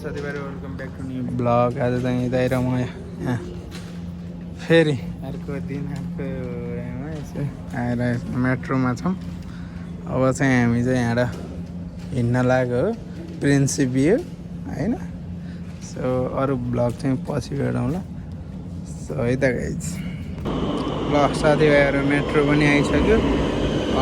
साथीभाइ welcome back to new blog. आज चाहिँ यतै र म यहाँ फेरि अर्को दिन अर्को यसो आएर मेट्रोमा छौँ। अब चाहिँ हामी चाहिँ यहाँ हिँड्न लाग्यो हो प्रिन्स भ्यू होइन। सो अरू ब्लग चाहिँ पछि भेटौँला। सो है त गाइज ल साथीभाइहरू मेट्रो पनि आइसक्यो।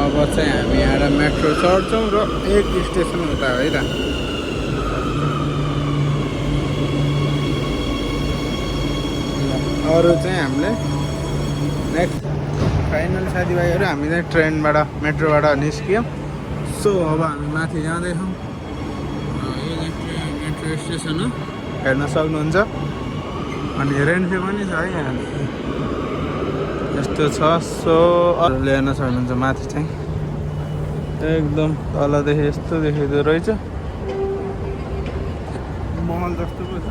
अब चाहिँ हामी यहाँ मेट्रो चढ्छौँ र एक स्टेसन उता है त। अरू चाहिँ हामीले नेक्स्ट फाइनल साथीभाइहरू हामी चाहिँ ट्रेनबाट मेट्रोबाट निस्क्यौँ। सो अब हामी माथि जाँदैछौँ। यो चाहिँ मेट्रो स्टेसन हो, हेर्न सक्नुहुन्छ। अनि रेन्फे पनि छ है यहाँ यस्तो छ। सो अरूले हेर्न सक्नुहुन्छ माथि चाहिँ एकदम तलदेखि यस्तो देखिँदो रहेछ, महल जस्तो पो छ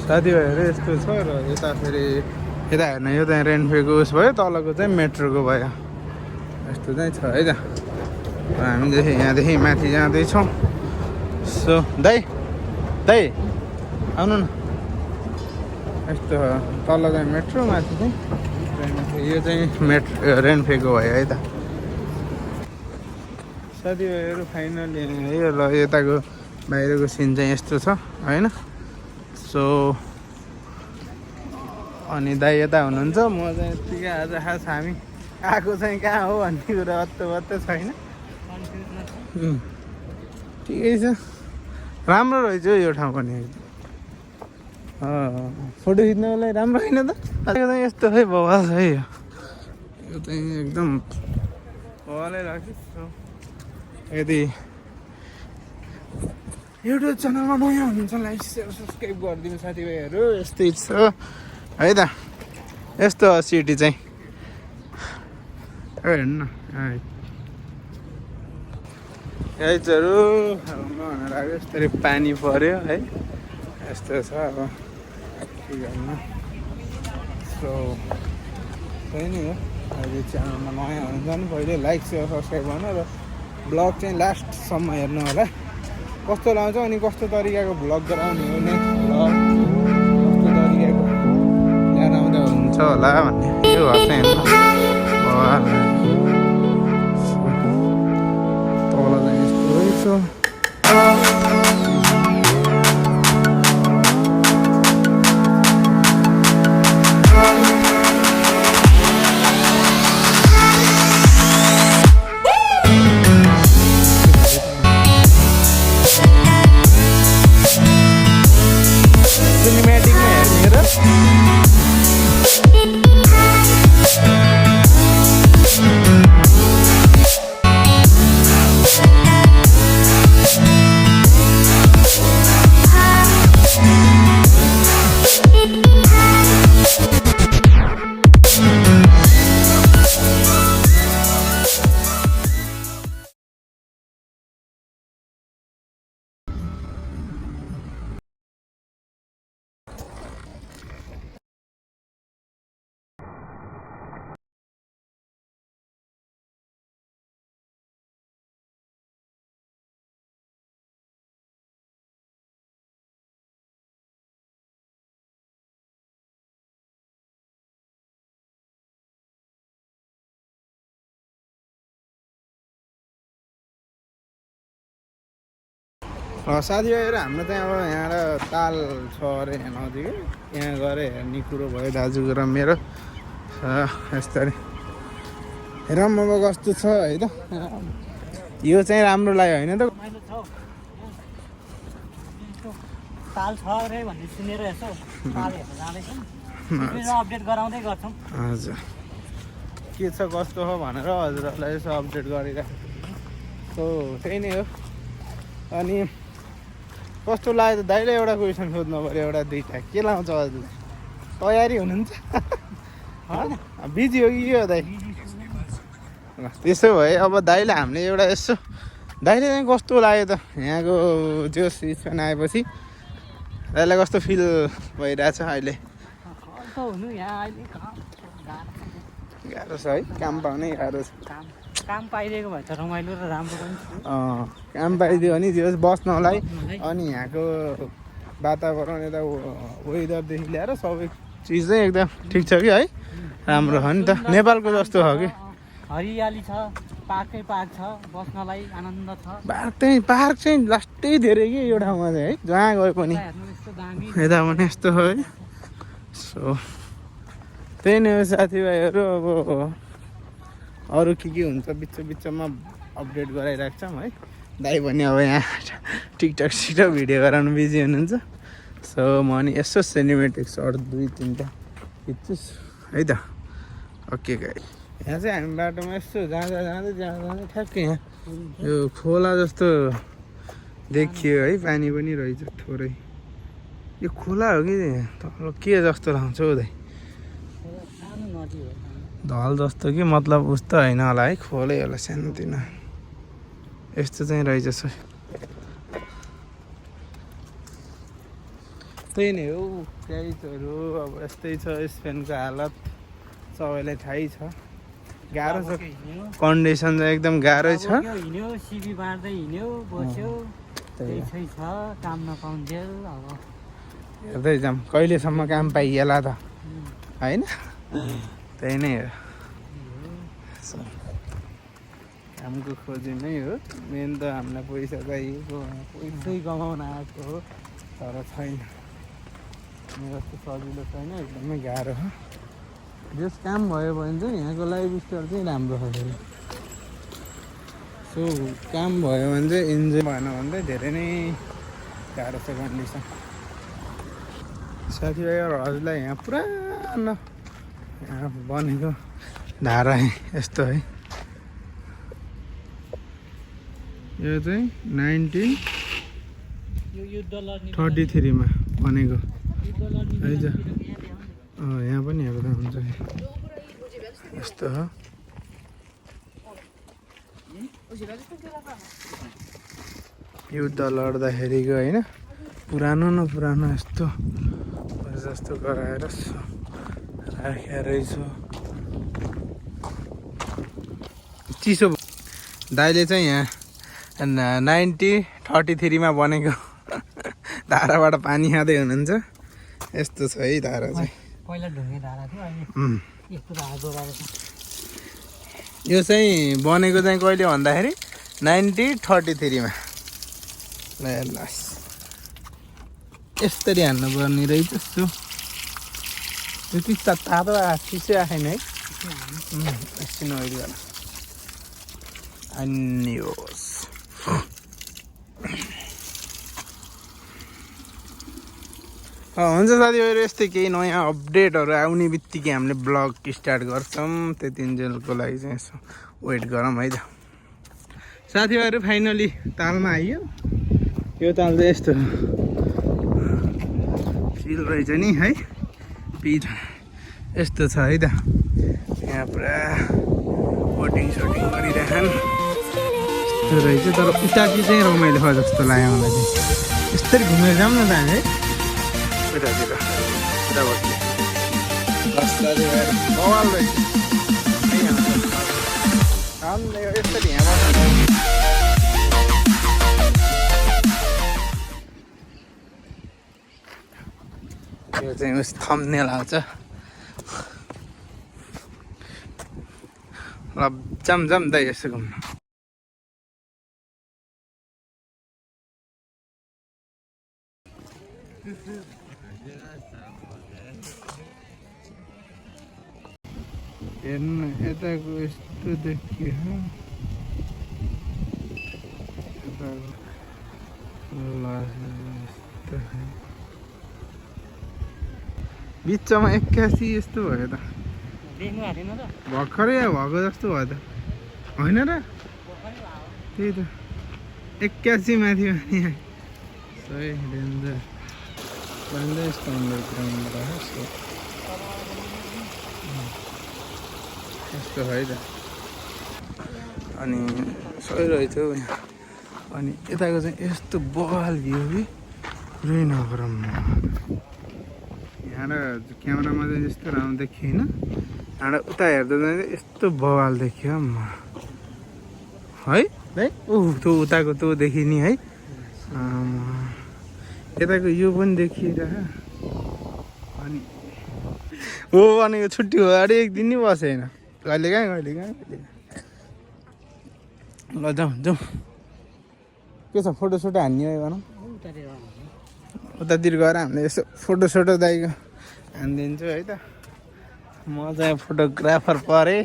साथीभाइहरू। यस्तो छ र यता फेरि यता हेर्न यो चाहिँ रेन्फेको उस भयो, तलको चाहिँ मेट्रोको भयो। यस्तो चाहिँ छ है त। हामी चाहिँ यहाँदेखि माथि जाँदैछौँ। सो दाइ दाइ आउनु न। यस्तो तल चाहिँ मेट्रो, माथि चाहिँ रेन्फे। यो चाहिँ रेन्फेको भयो है त साथीभाइहरू। फाइनली यो ल यताको बाहिरको सिन चाहिँ यस्तो छ होइन। सो अनि दाइ यता हुनुहुन्छ, म चाहिँ यत्तिकै आज खास हामी आएको चाहिँ कहाँ हो भन्ने कुरा अत्तो छैन। ठिकै छ, राम्रो रहेछ यो ठाउँ पनि। फोटो खिच्नलाई राम्रो होइन त। चाहिँ यस्तो है बवाल है यो चाहिँ एकदम बवालै लाग्छ। यदि युट्युब च्यानलमा नयाँ हुनुहुन्छ लाइक सेयर सब्सक्राइब गरिदिनु साथीभाइहरू। यस्तै छ है त। यस्तो सिटी चाहिँ हेर्नु गाइजहरू भनेर लाग्यो। यस्तरी पानी पर्यो है, यस्तो छ अब के गर्नु। सो त्यही नै हो। अहिले च्यानलमा नयाँ हुनुहुन्छ भने पहिले लाइक सेयर सब्सक्राइब गर्नु र ब्लग चाहिँ लास्टसम्म हेर्नु होला कस्तो लाउँछ अनि कस्तो तरिकाको भ्लग गराउने हो। नेक्स्ट भ्लग कस्तो तरिकाको ल्याएर आउँदा हुन्छ होला भन्ने यो घर चाहिँ हेर्नु। तल चाहिँ यस्तो रहेछ। सिनेमेटिकमा हेर्ने र साथीभाइहरू हाम्रो चाहिँ अब यहाँ ताल छ अरे यहाँ नजिकै। यहाँ गएर हेर्ने कुरो भयो दाजुको र मेरो। यस्तरी राम्रो कस्तो छ है त। यो चाहिँ राम्रो लाग्यो होइन त। ताल छ अरे भन्ने सुनेर यसो ताल हेर्न जाँदैछौँ। अपडेट गराउँदै गर्छौँ। हजुर के छ कस्तो हो भनेर हजुरहरूलाई यसो अपडेट गरिरहेको। सो त्यही नै हो। अनि कस्तो लाग्यो त दाइले एउटा क्वेसन सोध्नु पऱ्यो, एउटा दुईवटा के लाउँछ हजुर? तयारी हुनुहुन्छ? बिजी हो कि के हो दाइ? त्यसो भए अब दाइले हामीले एउटा यसो दाइले चाहिँ कस्तो लाग्यो त यहाँको जोस स्पेन आएपछि? दाइलाई कस्तो फिल भइरहेछ अहिले? गाह्रो छ है, काम पाउनै गाह्रो छ। काम पाइदिएको भए त रमाइलो र राम्रो पनि थियो। काम पाइदियो भने जे बस्नलाई अनि यहाँको वातावरण यता वेदरदेखि लिएर सबै चिज चाहिँ एकदम ठिक छ कि है, राम्रो हो नि त, नेपालको जस्तो हो कि। हरियाली छ, पार्कै पार्क छ, बस्नलाई आनन्द छ। पार्क चाहिँ लास्टै धेरै कि यो ठाउँमा चाहिँ है, जहाँ गए पनि यता पनि यस्तो हो है। सो त्यही नै हो साथीभाइहरू, अब अरू के हुन्छ बिचमा अपडेट गराइरहेको छौँ है। दाइ पनि अब यहाँ टिकटक सिटक भिडियो गराउनु बिजी हुनुहुन्छ। सो म अनि यसो सिनेमेटिक सर्ट 2-3टा खिच्छु है त। ओके गाई, यहाँ चाहिँ हामी बाटोमा यस्तो जाँदै ठ्याक्कै यहाँ यो खोला जस्तो देखियो है, पानी पनि रहेछ थोरै। यो खोला हो कि तल के जस्तो लाग्छ हौ दाइ? धल जस्तो कि मतलब उस्तो होइन होला है, खोलै होला सानोतिनो यस्तो चाहिँ रहेछ। त्यही नै हो प्राइसहरू, अब यस्तै छ स्पेनको हालत, सबैलाई थाहै छ। गाह्रो छ, कन्डिसन चाहिँ एकदम गाह्रै छ। हिँड्यो सिबी बाँड्दै हिँड्यो बस्यो, त्यही छ, काम नपाउँथ्यो। अब हेर्दै जाऊँ कहिलेसम्म काम पाइएला त होइन, त्यही नै हो। कामको खोजी नै हो मेन त, हामीलाई पैसा चाहिएको, पैसै कमाउन आएको हो, तर छैन। मेरो जस्तो सजिलो छैन, एकदमै गाह्रो हो। जस काम भयो भने चाहिँ यहाँको लाइफस्टाइल चाहिँ राम्रो छ फेरि। सो काम भयो भने चाहिँ इन्जोय भएन भने चाहिँ धेरै नै गाह्रो छ कन्डिसन। साथीभाइहरू हजुरलाई यहाँ पुरानो यहाँ बनेको धारा यस्तो है। यो चाहिँ 1933 मा बनेको है त। यहाँ पनि हेर्दा हुन्छ यस्तो हो। युद्ध लड्दाखेरिको होइन, पुरानो न पुरानो यस्तो जस्तो गराएर राखेको रहेछ। चिसो दाइले चाहिँ यहाँ 1933 मा बनेको धाराबाट पानी खाँदै हुनुहुन्छ। यस्तो छ है धारा चाहिँ। पहिला ढुङ्गे धारा थियो, अहिले यस्तो धारा जोडाएको छ। यो चाहिँ बनेको चाहिँ कहिले भन्दाखेरि 1933 मा। ल यसरी हान्नु पर्ने रहेछ। यस्तो यो चिसा तातो चिसै आएन है, एकछिन अहिले गर्नु अनि होस्। हुन्छ साथीभाइहरू, यस्तै केही नयाँ अपडेटहरू आउने बित्तिकै हामीले ब्लग स्टार्ट गर्छौँ। त्यतिन्जेलको लागि चाहिँ यसो वेट गरौँ है त। साथीभाइहरू फाइनली तालमा आइयो। यो ताल चाहिँ यस्तो चिल रहेछ नि है, पिच यस्तो छ है त। यहाँ पुरा बोटिङ सोटिङ गरिरहेछन् यस्तो रहेछ। तर उताकि चाहिँ रमाइलो भयो जस्तो लाग्यो मलाई चाहिँ। यस्तरी घुमेर जाऊँ न त हामी है उतातिर उतापट्टि। बवाल रहेछ यसरी यहाँ यो चाहिँ उस थम्बनेल आउँछ। ल जाम दाइ यसो घुम्नु। हेर्नु यताको यस्तो देखियो, बिचमा 81 यस्तो भयो त, भर्खरै भएको जस्तो भयो त होइन र? त्यही त 81 माथि भने सही डेन्जर भन्दै यस्तो अन्डरग्राउन्ड रहेछ यस्तो है त अनि सही रहेछ हौ यहाँ अनि यताको चाहिँ यस्तो बवाल भ्यू कि पुरै नगरौँ यहाँबाट क्यामेरामा चाहिँ यस्तो राम्रो देखिएन यहाँबाट उता हेर्दा चाहिँ यस्तो बवाल देखियो है है त्यो उताको त्यो देखिने है यताको यो पनि देखिरह अनि हो भनेको छुट्टी हो अरे एक दिन नि बसेन कहिले कहाँ ल जाउँ के छ फोटोसोटो हान्ने हो भनौँ उतातिर गएर हामीले यसो फोटोसोटो दाइको हानिदिन्छु है त म चाहिँ फोटोग्राफर परेँ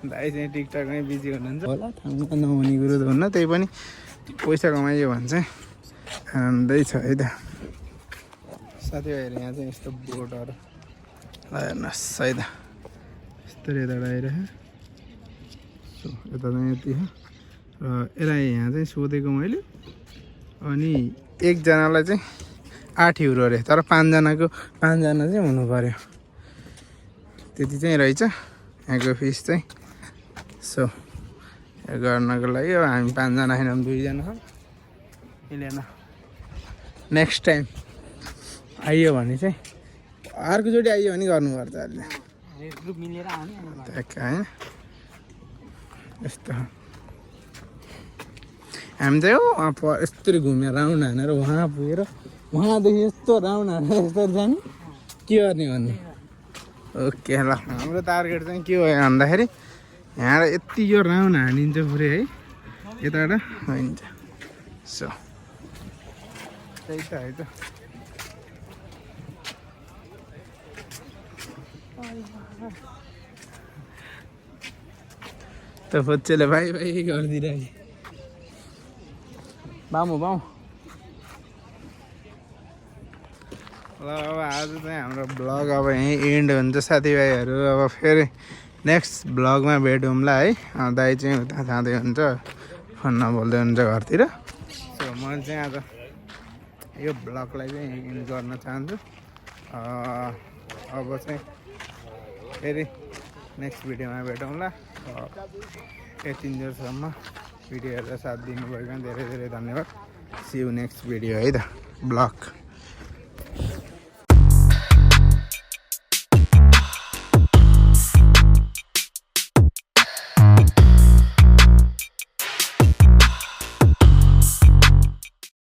दाइ चाहिँ टिकटकमै बिजी हुनुहुन्छ होला थाहा नहुने कुरो त हुन्न त्यही पनि पैसा कमाइयो भने चाहिँ आनन्दै छ है त साथीभाइहरू यहाँ चाहिँ यस्तो बोटहरू हेर्नुहोस् है त यस्तो यताबाट आइरहेको यता चाहिँ यति हो र यसलाई यहाँ चाहिँ सोधेको मैले अनि एकजनालाई चाहिँ 8 युरो अरे तर 5जना चाहिँ हुनु पर्यो त्यति चाहिँ रहेछ यहाँको फिस चाहिँ सो गर्नको लागि अब हामी 5जना होइन 2जना छौँ मिलेन नेक्स्ट टाइम आइयो भने चाहिँ अर्कोचोटि आइयो भने गर्नुपर्छ अहिले ग्रुप मिलेर आउने होइन यस्तो हामी चाहिँ हो यस्तरी घुमेर राउन्ड हानेर वहाँ पुगेर वहाँदेखि यस्तो राउन्ड हानेर यस्तो जाने के गर्ने भन्ने ओके ल हाम्रो टार्गेट चाहिँ के हो भन्दाखेरि यहाँ यति यो राउन्ड हानिन्छ पुरै है यताबाट हुन्छ सो त्यही त है त बच्चेले भाइ गरिदिरहेको बामु ल अब आज चाहिँ हाम्रो ब्लग अब यहीँ एन्ड हुन्छ साथीभाइहरू अब फेरि नेक्स्ट ब्लगमा भेटौँला है दाइ चाहिँ उता जाँदै हुन्छ फोन नबोल्दै हुन्छ घरतिर सो म चाहिँ आज यो ब्लगलाई चाहिँ एन्ड गर्न चाहन्छु अब चाहिँ फेरि नेक्स्ट भिडियोमा भेटौँला यतिन्जेलसम्म भिडियो हेरेर साथ दिनुभएकोमा धेरै धेरै धन्यवाद सी यू नेक्स्ट भिडियो है त ब्लग